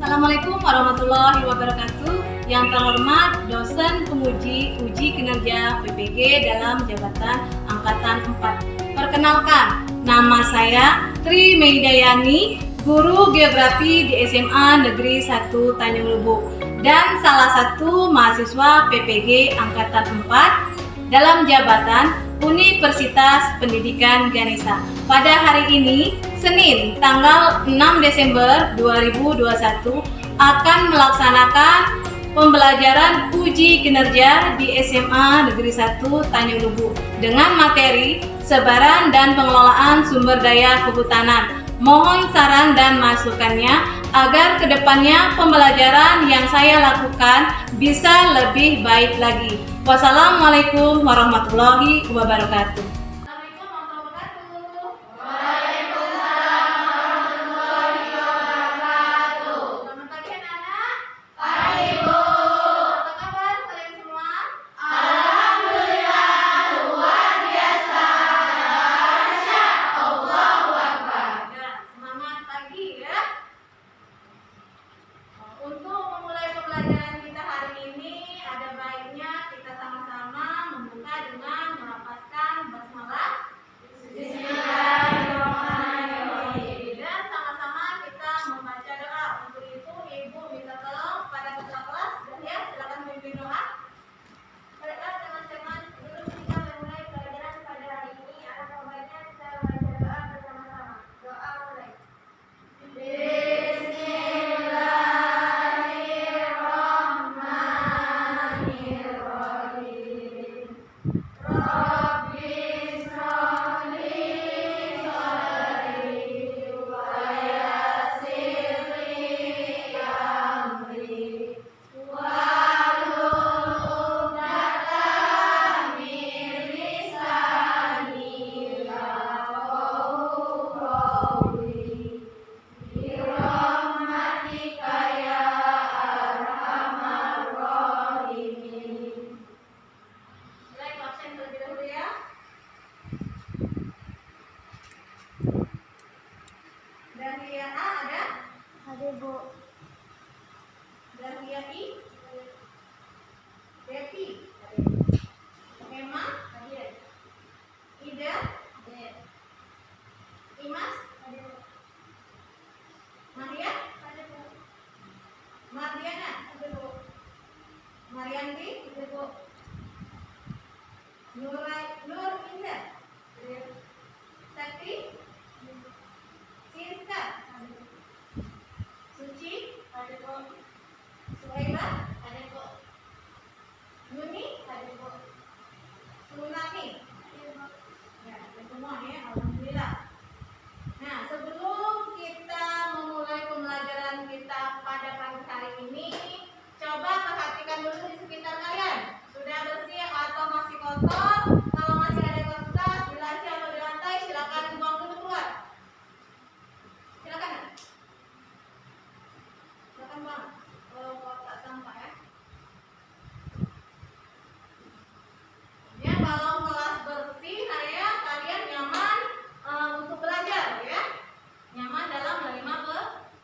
Assalamualaikum warahmatullahi wabarakatuh. Yang terhormat dosen penguji uji kinerja PPG dalam jabatan Angkatan 4. Perkenalkan, nama saya Tri Meidayani, guru geografi di SMA Negeri 1 Tanjung Lubuk dan salah satu mahasiswa PPG Angkatan 4 dalam jabatan Universitas Pendidikan Ganesha. Pada hari ini, Senin, tanggal 6 Desember 2021, akan melaksanakan pembelajaran uji kinerja di SMA Negeri 1 Tanjung Lubuk dengan materi sebaran dan pengelolaan sumber daya kehutanan. Mohon saran dan masukannya agar kedepannya pembelajaran yang saya lakukan bisa lebih baik lagi. Wassalamualaikum warahmatullahi wabarakatuh. Untuk memulai pembelajaran kita hari ini, ada baiknya kita sama-sama membuka dengan melafazkan basmalah. Bismillahirrahmanirrahim. Dan sama-sama kita membaca doa. Untuk itu, Ibu minta tolong pada ketua kelas dan ya, silakan memimpin doa. Baiklah teman-teman, sebelum kita memulai pelajaran pada hari ini, alangkah baiknya kita membaca doa bersama-sama. Doa mulai. Dahlia A ada? Ada Bu. Dahlia I? Devi? Emma? Hadir. Ida? Hadir. Imas? Hadir. Maria? Hadir Bu. Mardiana? Hadir Bu. Marianti? Hadir Bu. Nur Indah? Hadir. Sakti? Siska? Hadir. Suci? Hadir Bu. Suhaila? Hadir Bu. Yuni? Hadir Bu. Sunami? Hadir Bu. Ya, ada semua ya, alhamdulillah. Nah, sebelum kita memulai pembelajaran kita pada pagi hari ini, coba perhatikan dulu di sekitar kalian. Sudah bersih atau masih kotor? Kalau masih ada kotor di laci atau di lantai, silakan buang dulu keluar. Silakan. Silakan buang kotak sampah ya. Ya, kalau kelas bersih, area kalian nyaman untuk belajar ya, nyaman dalam menerima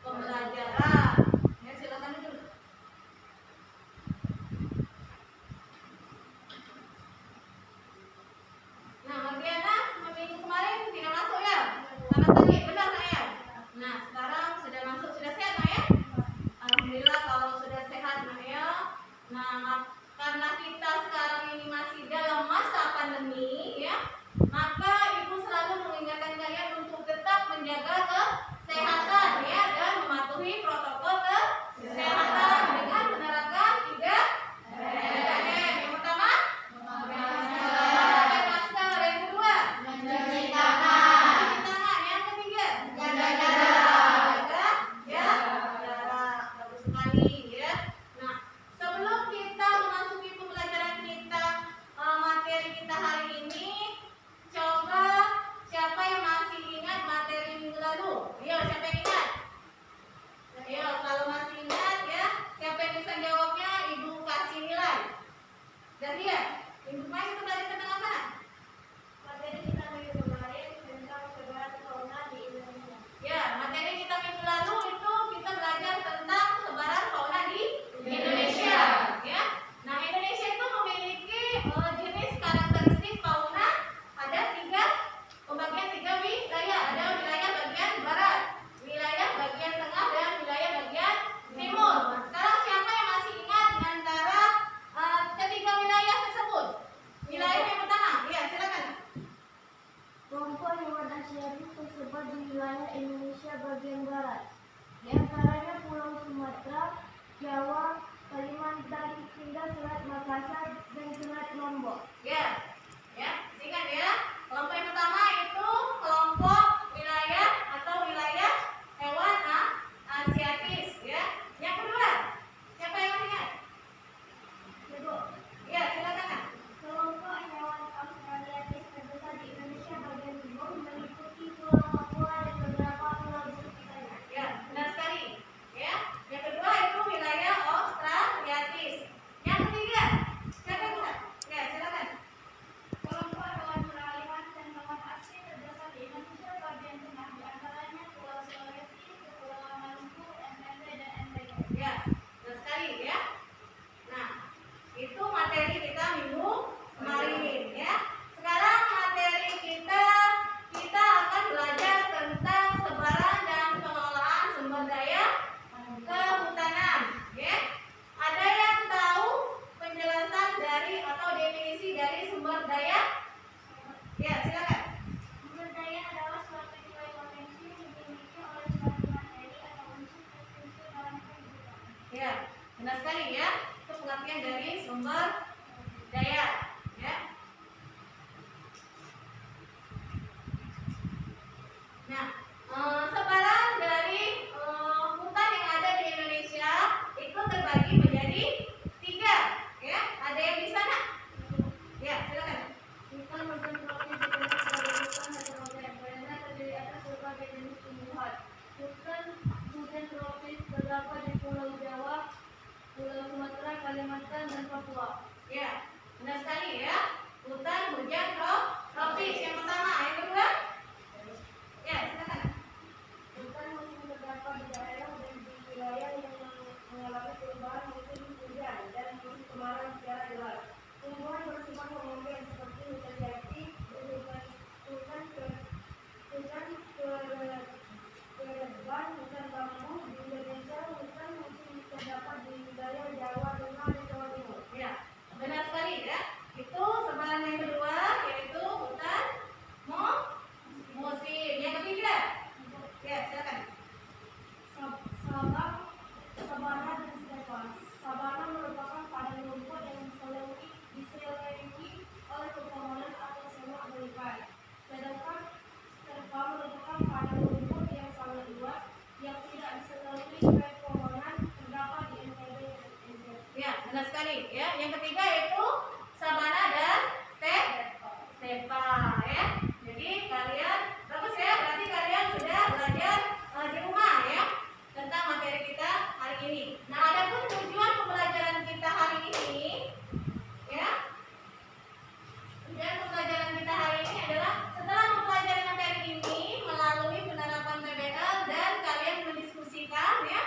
pembelajaran. Ya, silakan duduk. Nah, Mardiana minggu kemarin tidak masuk ya, selamat pagi, benar nak ya? Nah, sekarang sudah masuk, sudah sehat nak ya? Alhamdulillah kalau sudah sehat nak ya. Nah, karena kita sekarang ini masih dalam masa pandemi ya, maka Ibu selalu mengingatkan kalian untuk tetap menjaga kesehatan ya dan mematuhi protokol bagian barat. Di antaranya Pulau Sumatera, Jawa, Kalimantan hingga Selat Makassar dan Selat Lombok. Ya, ingat ya. Kelompok yang pertama itu kelompok wilayah atau wilayah hewan Asiatis, ya. Yang kedua, siapa yang masih ingat? Ibu, Ya, silakan Kak. kelompok hewan Australiatis terbesar di Indonesia bagian timur meliputi Pulau Papua dan beberapa pulau di sekitarnya. Ya, benar sekali. Ya, yang kedua itu wilayah Australiatis. Yang ketiga, siapa yang bisa? Ya, silakan. Kelompok hewan peralihan dan hewan asli terbesar di Indonesia bagian tengah, di antaranya Pulau Sulawesi, Kepulauan Maluku, NTB, dan NTB. Ya, benar sekali ya. Nah, itu materi kita minggu kemarin ya. Sekarang materi kita akan belajar tentang sebaran dan pengelolaan sumber daya kehutanan. Ya. Ada yang tahu penjelasan dari atau definisi dari sumber daya? Ya, silakan. Sumber daya adalah suatu nilai potensi yang dimiliki oleh suatu materi atau unsur tertentu dalam kehidupan. Ya, benar sekali ya. Itu pengertian dari sumber daya. Ya. Nah, sebaran dari hutan yang ada di Indonesia itu terbagi menjadi 3. Ya, ada yang bisa nak? Ya, silakan. Hutan hujan tropis dikenal sebagai hutan heterogen karena terdiri atas berbagai jenis tumbuhan. Hutan hujan tropis terdapat di Pulau Jawa, Pulau Sumatera, Kalimantan, dan Papua. Ya, benar sekali ya. Hutan hujan tropis yang pertama, yang kedua? Ya, silakan. Hutan musim terdapat di daerah dan di wilayah yang mengalami perubahan musim hujan dan musim kemarau secara jelas. Tumbuhan bersifat homogen seperti hutan jati, hutan kereban, hutan bambu. Di Indonesia, hutan musim terdapat di wilayah Jawa Tengah dan Jawa Timur. Ya, benar sekali ya. Itu sebaran yang kedua yaitu hutan musim. Yang ketiga? Ya, silakan. Sabana dan stepa. Sabana merupakan padang rumput yang diselimuti oleh pepohonan atau semak belukar. Sedangkan stepa merupakan padang rumput yang sangat luas yang tidak diselimuti oleh pepohonan, terdapat di NTB dan NTB. Ya, benar sekali ya. Yang ketiga yaitu sabana dan stepa ya. Jadi kalian bagus ya. Berarti kalian sudah belajar di rumah ya tentang materi kita hari ini. Nah, adapun tujuan pembelajaran kita hari ini ya. Tujuan pembelajaran kita hari ini adalah setelah mempelajari materi ini melalui penerapan PBL dan kalian mendiskusikan ya.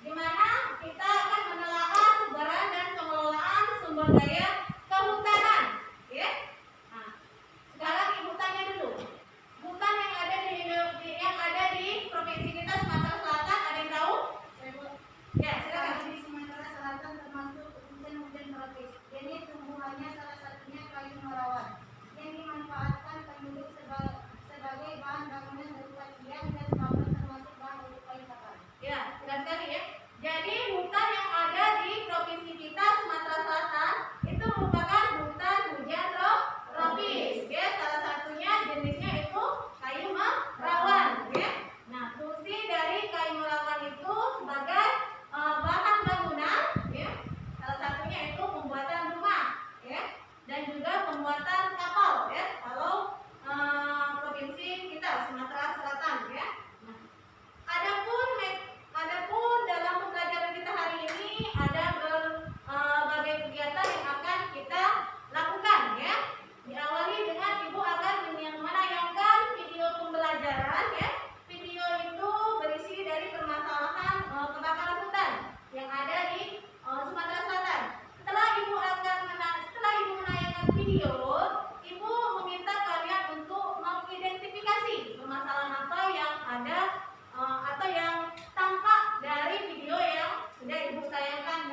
Di mana kita akan menelaah sebaran dan pengelolaan sumber daya kehutanan, ya. Nah, sekarang ibu tanya dulu, hutan yang ada di provinsi kita Sumatera Selatan ada yang tahu? Ya, silakan. Di Sumatera Selatan termasuk hujan tropis. Jadi tumbuhannya salah satunya kayu merawan yang dimanfaatkan penduduk sebagai bahan bangunan berupa tiang dan papan termasuk bahan untuk kayu bakar. Ya, benar sekali ya. Jadi hutan yang ada di provinsi kita Sumatera Selatan itu merupakan hutan hujan tropis. Ya, salah satunya jenisnya itu kayu merawan. Ya. Nah, fungsi dari kayu merawan itu sebagai bahan bangunan. Ya. Salah satunya itu pembuatan rumah. Ya. Dan juga pembuatan kapal. Ya. Kalau provinsi kita Sumatera Selatan. Ya. Nah, Adapun dalam pembelajaran kita hari ini ada berbagai kegiatan yang akan kita lakukan ya. Diawali dengan ibu akan menayangkan video pembelajaran ya. Video itu berisi dari permasalahan kebakaran hutan yang ada di Sumatera Selatan. Setelah ibu menayangkan video, ibu meminta kalian untuk mengidentifikasi permasalahan apa yang ada atau yang tampak dari video yang sudah ibu tayangkan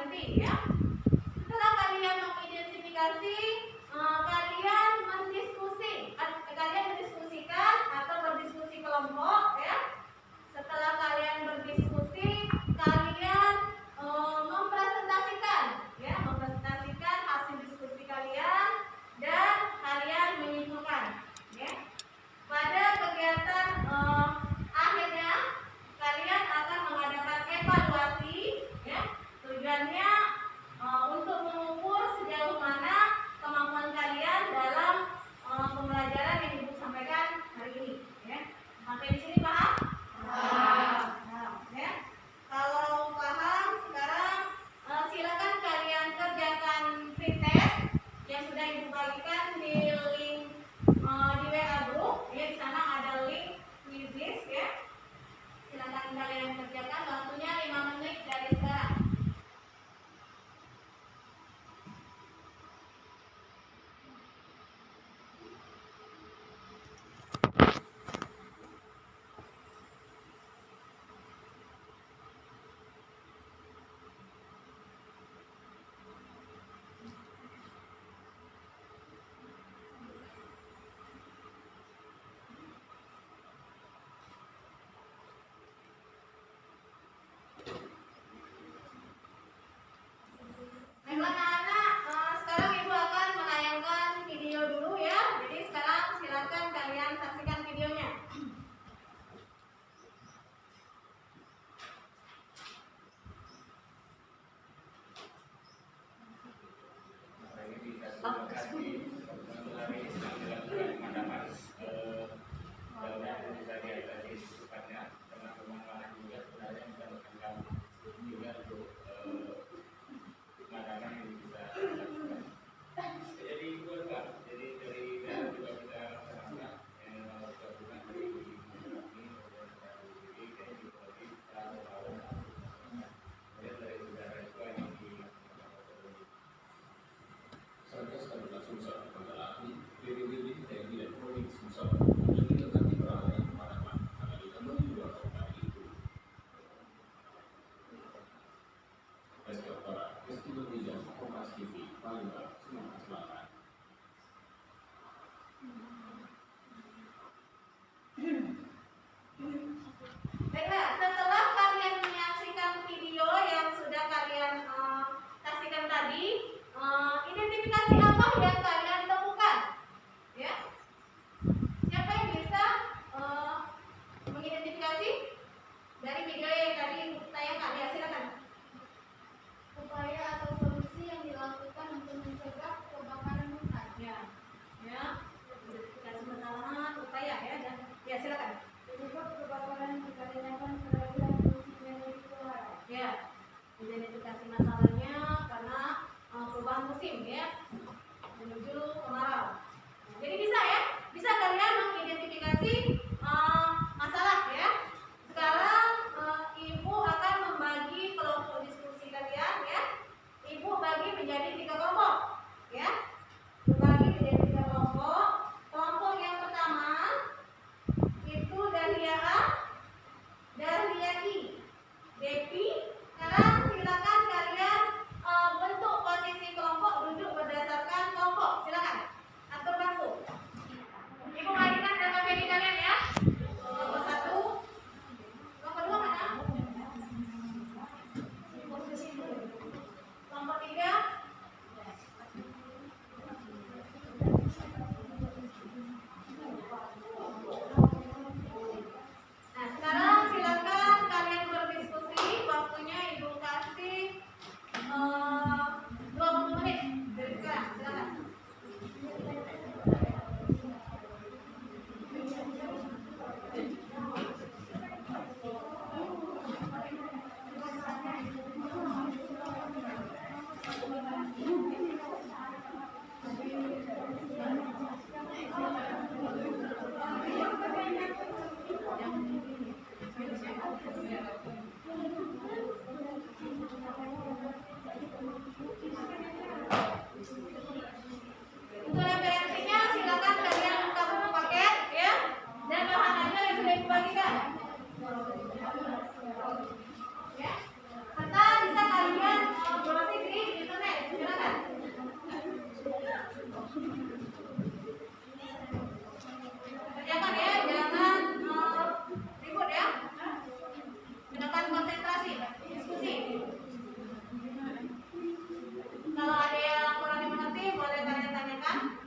pembelajaran yang Ibu sampaikan hari ini, ya. Sampai di sini paham? Paham, ya. Kalau paham, sekarang silakan kalian kerjakan pretest yang sudah Ibu bagikan di link di WA group, ya. Di sana ada link quizzes, ya. Silakan kalian kerjakan, waktunya 5 menit dari sekarang. Baiklah anak-anak, sekarang Ibu akan menayangkan video dulu, ya. Jadi sekarang silakan kalian saksikan videonya. Baiklah, setelah kalian menyaksikan video yang sudah kalian saksikan tadi, identifikasi apa yang kalian temukan? Ya, siapa yang bisa mengidentifikasi dari video yang tadi tayangkan? Ya, silakan. Upaya atau solusi yang dilakukan untuk mencegah kebakaran hutan. Ya, identifikasi masalah, upaya, ya, dan ya silakan. Penyebab kebakaran dikarenakan kehadiran emisi energi keluar. Ya, identifikasi masalahnya karena perubahan musim, ya, menuju kemarau. Jadi bisa, ya, bisa kalian mengidentifikasi masalah, ya. Sekarang Ibu akan membagi kelompok diskusi kalian, ya. Ibu bagi menjadi 3 kelompok, ya. Dibagi menjadi 3 kelompok. Kelompok yang pertama itu Dahlia A, Dahlia I, Devi. Sekarang silakan kalian bentuk posisi kelompok, duduk berdasarkan kelompok. Silakan atur waktu. Ibu bagikan data pedi kalian, ya. Kelompok 1, kelompok 2 mana? Kelompok 3. Nah, sekarang silakan kalian berdiskusi. Waktunya Ibu kasih 20 menit dari sekarang. Silakan. Untuk referensinya silakan kalian buka buku paket, ya, dan bahannya yang sudah Ibu bagikan, ya. Serta bisa kalian browsing di internet. Silakan. Kerjakan, ya, jangan ribut, ya. Gunakan konsentrasi diskusi. Kalau ada yang kurang dimengerti, boleh kalian tanyakan.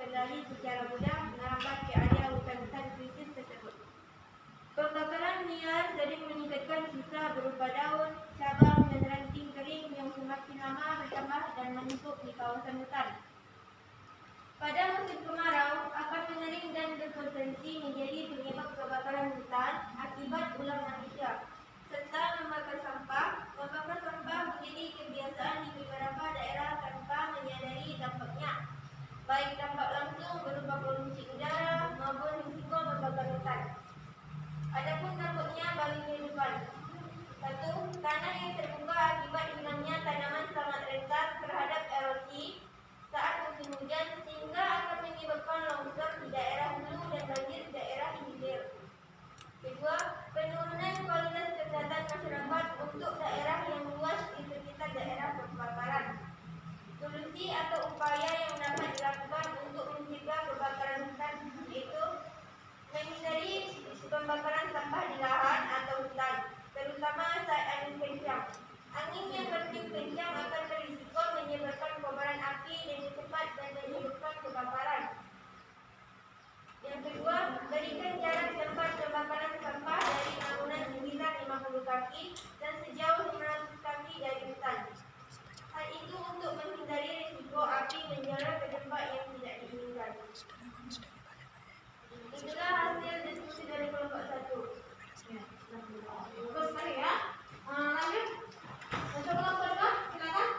terkendali secara mudah merambat ke area hutan-hutan krisis tersebut. Pembakaran liar sering meningkatkan sisa berupa daun, cabang, dan ranting kering yang semakin lama bertambah dan menumpuk di kawasan hutan. Pada musim kemarau, akan mengering dan berpotensi menjadi penyebab kebakaran hutan akibat ulah manusia, serta membakar sampah. Membakar sampah menjadi kebiasaan di beberapa daerah tanpa menyadari dampaknya, baik dampak langsung berupa polusi udara maupun risiko membakar hutan. Adapun dampaknya bagi kehidupan. 1. Tanah yang terbuka akibat hilangnya tanaman sangat rentan terhadap erosi saat musim hujan sehingga akan menyebabkan longsor di daerah hulu dan banjir di daerah hilir. 2. Penurunan kualitas kesehatan masyarakat untuk daerah yang luas di sekitar daerah kebakaran. Solusi atau upaya yang dapat dilakukan untuk mencegah kebakaran hutan yaitu menghindari pembakaran sampah di lahan atau hutan, terutama saat angin kencang. Angin yang bertiup kencang akan berisiko menyebabkan kobaran api dengan cepat dan menyebabkan kebakaran. Yang kedua, berikan jarak tempat pembakaran sampah dari bangunan sekitar 50 kaki dan sejauh 500 kaki dari hutan. Hal itu untuk menghindari risiko api menjalar ke tempat yang tidak diinginkan. Itulah hasil diskusi dari kelompok 1. Bagus sekali ya. Lanjut. Untuk kelompok 2, silakan.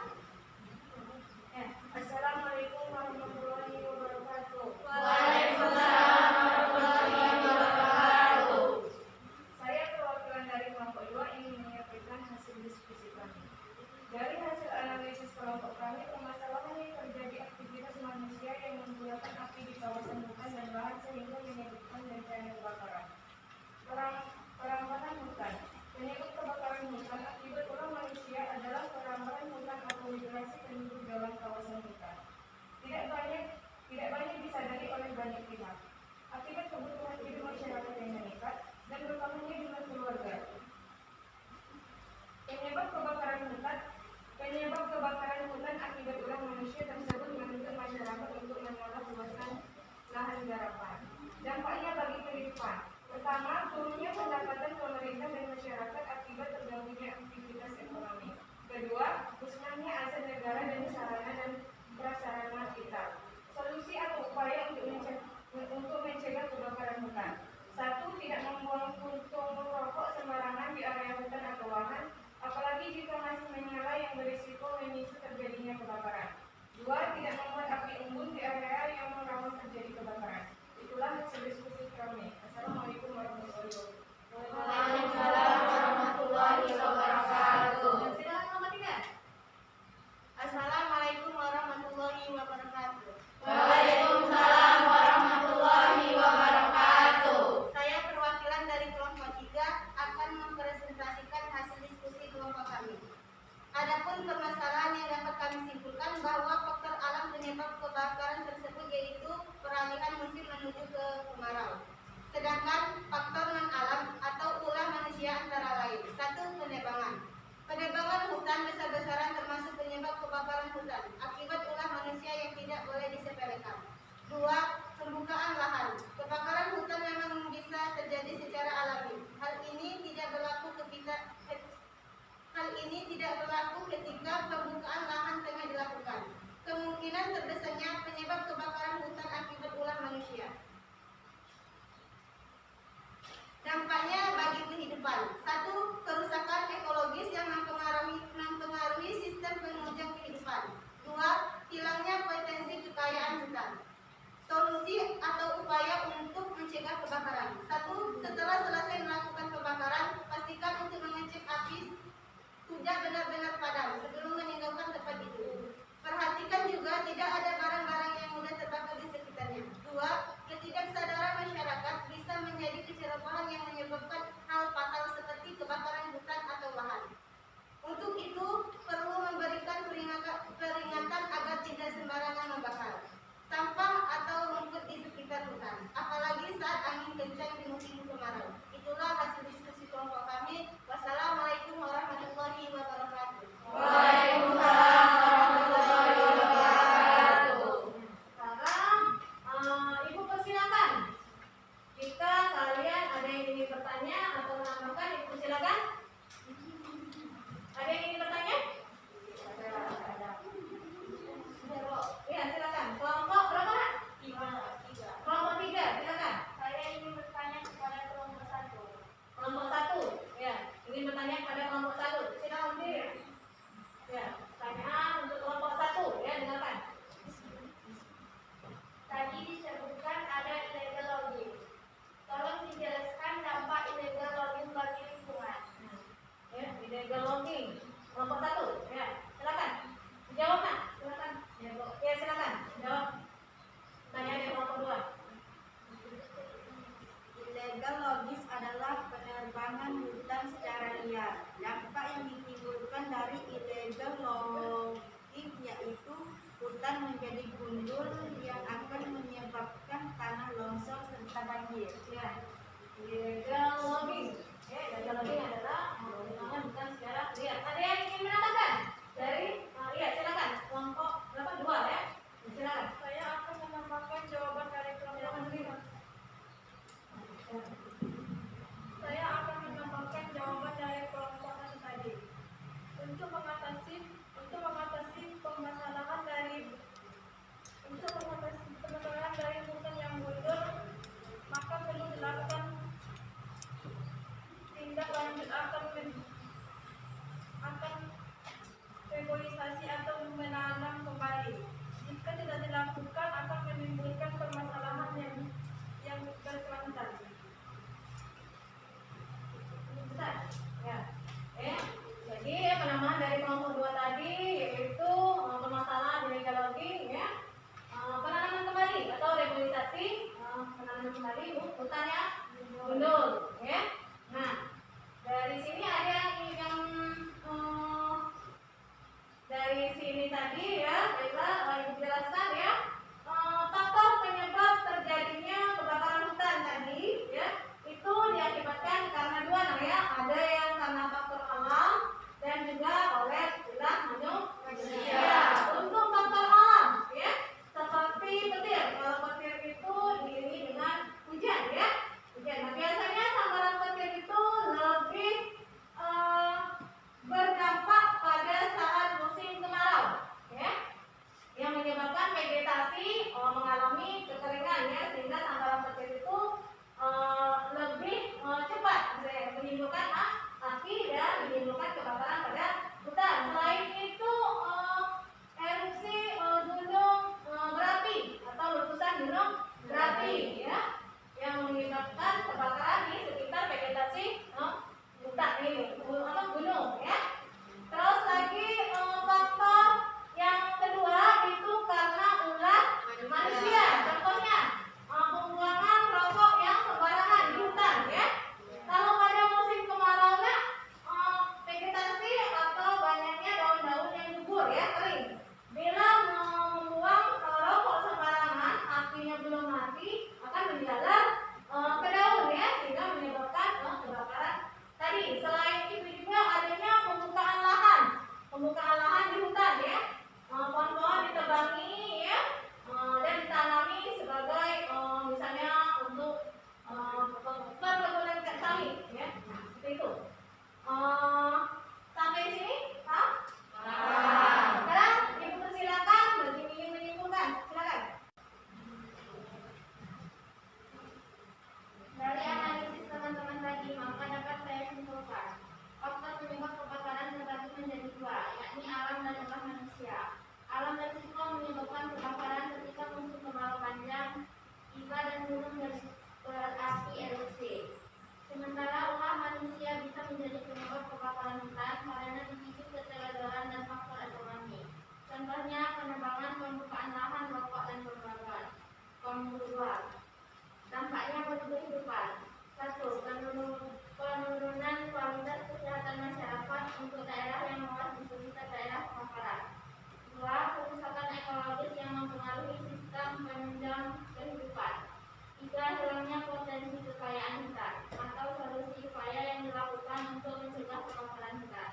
Assalamualaikum warahmatullahi wabarakatuh. Waalaikumsalam warahmatullahi wabarakatuh. Saya perwakilan dari kelompok 2 ingin menyampaikan hasil diskusi kami. Dari hasil analisis kelompok kami, permasalahan yang terjadi aktivitas manusia yang menggunakan api di kawasan hutan dan lahan sehingga menyebabkan bencana kebakaran. Perampasan hutan. Penyebab kebakaran hutan akibat ulah manusia adalah perampasan hutan atau migrasi penduduk dalam kawasan hutan. Tidak banyak disadari oleh banyak pihak. Akibat kebutuhan hidup masyarakat yang meningkat dan bertambahnya jumlah keluarga. Penyebab kebakaran hutan akibat ulah manusia tersebut menuntut masyarakat untuk mengolah luasan lahan garapan. Dampaknya bagi kehidupan. Pertama, turunnya pendapatan pemerintah dan masyarakat akibat terganggunya aktivitas ekonomi. Kedua, musnahnya aset negara dan sarana dan prasarana vital. Solusi atau upaya untuk mencegah kebakaran hutan. 1. Tidak membuang puntung rokok sembarangan di area hutan atau lahan, apalagi jika masih menyala yang berisiko memicu terjadinya kebakaran. 2. Tidak membuat api unggun di area yang rawan terjadi kebakaran. Itulah hasil diskusi kami. Assalamualaikum warahmatullahi wabarakatuh. Waalaikumsalam warahmatullahi wabarakatuh. Silakan kelompok 3. Assalamualaikum warahmatullahi wabarakatuh. Waalaikumsalam warahmatullahi wabarakatuh. Saya perwakilan dari kelompok 3 akan mempresentasikan hasil diskusi kelompok kami. Adapun permasalahan yang dapat kami simpulkan bahwa faktor alam penyebab kebakaran tersebut yaitu peralihan musim menuju ke kemarau. Sedangkan faktor non-alam atau ulah manusia antara lain. 1. Penebangan. Penebangan hutan besar-besaran termasuk penyebab kebakaran hutan akibat ulah manusia yang tidak boleh disepelekan. 2. Pembukaan lahan. Kebakaran hutan memang bisa terjadi secara alami. Hal ini tidak berlaku ketika pembukaan lahan tengah dilakukan. Kemungkinan terbesarnya penyebab kebakaran hutan akibat ulah manusia. Dampaknya bagi kehidupan. 1. Kerusakan ekologis yang mempengaruhi sistem penunjang kehidupan. 2. Hilangnya potensi kekayaan hutan. Solusi atau upaya untuk mencegah kebakaran. 1. Setelah selesai melakukan pembakaran, pastikan untuk mengecek api sudah benar-benar padam sebelum meninggalkan tempat itu. Perhatikan juga tidak ada barang-barang yang mudah terbakar di sekitarnya. 2. Ketidaksadaran masyarakat bisa menjadi kecelakaan yang menyebabkan hal fatal seperti kebakaran hutan atau lahan. Untuk itu, Kelompok 1, ya. Silakan. Dijawab, Nak. Silakan. Ya, Bu. Ya, silakan. Jawab. Tanya dari kelompok 2. Illegal logis adalah penerbangan hutan secara liar. Dampak yang ditimbulkan dari illegal logging yaitu hutan menjadi gundul yang akan menyebabkan tanah longsor serta banjir. Ya. Illegal logging. Ya, illegal logging adalah penerbangan hutan secara liar. Ada yang ingin menambahkan? Dari iya, silakan. Kelompok berapa? 2, ya. Silakan. Saya akan menambahkan jawaban dari kelompok 5. Saya akan menambahkan jawaban dari kelompok 1 tadi. Untuk mengatasi permasalahan dari hutan yang mundur, maka perlu dilakukan tindak lanjut akan reboisasi atau menanam kembali. Jika tidak dilakukan akan menimbulkan permasalahan yang berkelanjutan. Bentar. Ya. Jadi penambahan dari kelompok 2 tadi yaitu permasalahan illegal logging, ya. Penanaman kembali atau reboisasi, penanaman kembali hutannya gundul, ya. Nah, dari sini ada yang dari sini tadi, ya, baiklah, Ibu jelaskan, ya. Faktor penyebab terjadinya kebakaran hutan tadi, ya, itu diakibatkan karena 2, nah, ya. Ada yang karena faktor alam dan juga oleh ulah manusia. Untuk faktor alam, ya, seperti petir. Kalau petir itu diiringi dengan hujan, ya. Hujan. Nah, biasanya sambaran petir itu lebih berdampak pada saat musim kemarau, ya, yang menyebabkan vegetasi mengalami kekeringan, ya, sehingga sambaran petir itu lebih cepat menimbulkan api dan menimbulkan kebakaran pada hutan. Selain itu erupsi gunung berapi atau letusan gunung berapi, ya, yang menyebabkan kebakaran di sekitar vegetasi hutan ini gunung, ya. Terus lagi faktor yang kedua itu karena ulah manusia. Contohnya pembuangan rokok yang sembarangan di hutan, ya. Kalau pada musim kemarau, Nak, vegetasi atau banyaknya daun-daun yang gugur, ya, kering. Bila membuang rokok sembarangan, apinya belum mati akan menjalar ke daun, ya, sehingga menyebabkan kebakaran tadi. Selain itu juga adanya pembukaan lahan di hutan, ya. Pohon-pohon ditebangi, ya, dan ditanami sebagai misalnya untuk perkebunan sawit, ya. Nah, seperti itu. Sampai di sini, Pak? Sekarang Ibu persilakan bagi ingin menyimpulkan. Silakan. Dari analisis teman-teman tadi, maka dapat saya simpulkan faktor penyebab kebakaran terbagi menjadi 2, yakni alam dan ulah manusia. Alam berisiko menyebabkan kebakaran ketika musim kemarau panjang, tiba dan gunung berapi erupsi. Sementara ulah manusia bisa menjadi penyebab kebakaran hutan karena dipicu keteraturan dan faktor ekonomi. Contohnya penebangan, pembukaan lahan, rokok, dan pemburuan. Dampaknya bagi kehidupan. 1. Penurunan kualitas kesehatan masyarakat untuk daerah yang luas di sekitar daerah kebakaran. 2. Kerusakan ekologis yang mempengaruhi sistem penunjang kehidupan. 3. Hilangnya potensi kekayaan hutan atau solusi upaya yang dilakukan untuk mencegah kebakaran hutan.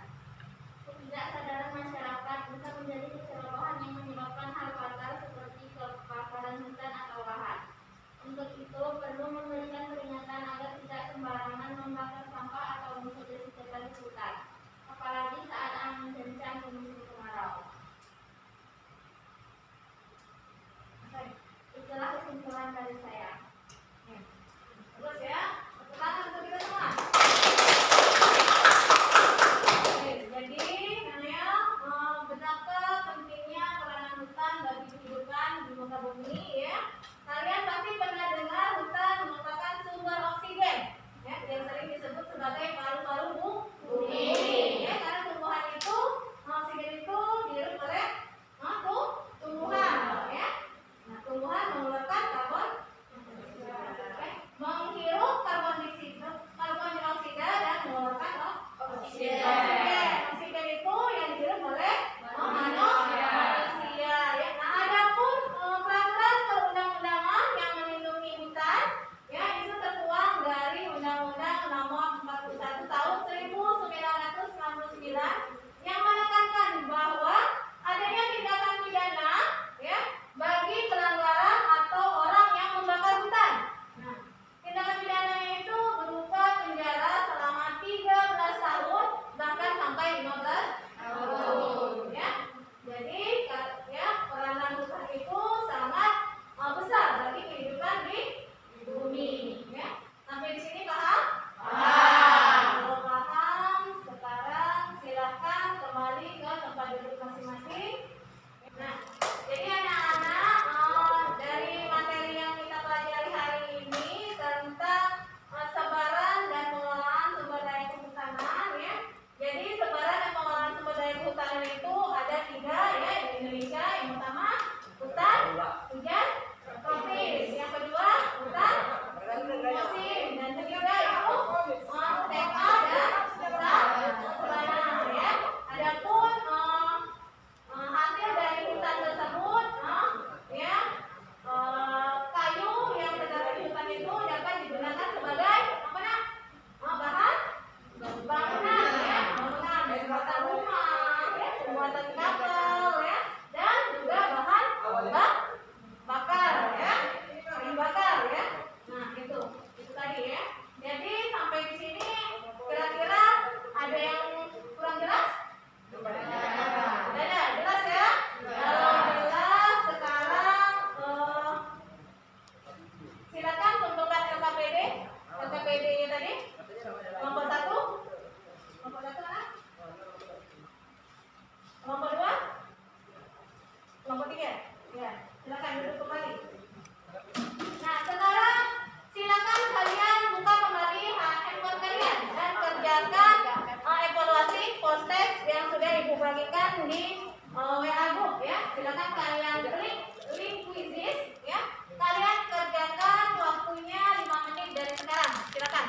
berikan di WA group ya. Silakan kalian klik link quizzes ya. Kalian kerjakan waktunya 5 menit dari sekarang. Silakan.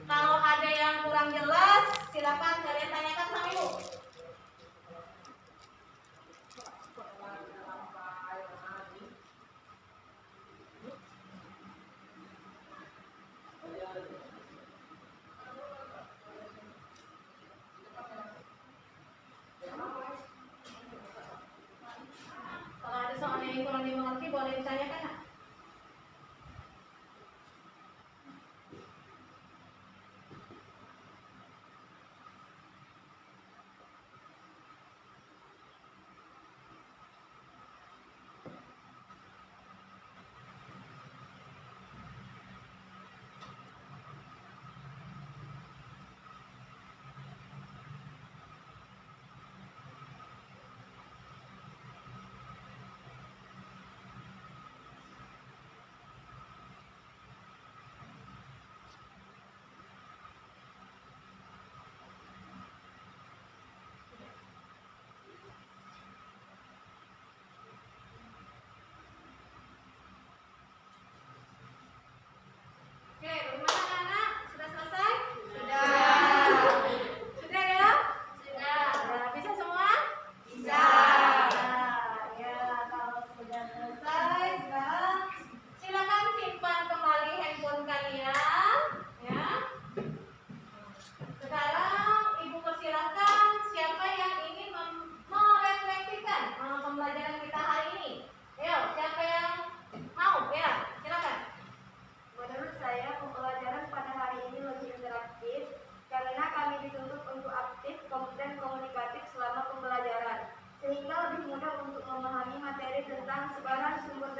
Kalau ada yang kurang jelas, silakan kalian tanyakan sama ibu. Kalau ada soal yang kurang dimengerti, boleh ditanyakan. Nak? Oke, bagaimana anak? Sudah selesai? Sudah ya? Sudah. Bisa semua? Bisa. Ya, kalau sudah selesai, sekarang silakan simpan kembali handphone kalian. Ya. Sekarang ibu persilahkan siapa yang ingin merefleksikan pembelajaran kita hari ini. Ayo, siapa yang mau? Ya, silakan. Menurut saya, pembelajaran pada hari ini lebih interaktif karena kami dituntut untuk aktif dan komunikatif selama pembelajaran, sehingga lebih mudah untuk memahami materi tentang sebaran sumber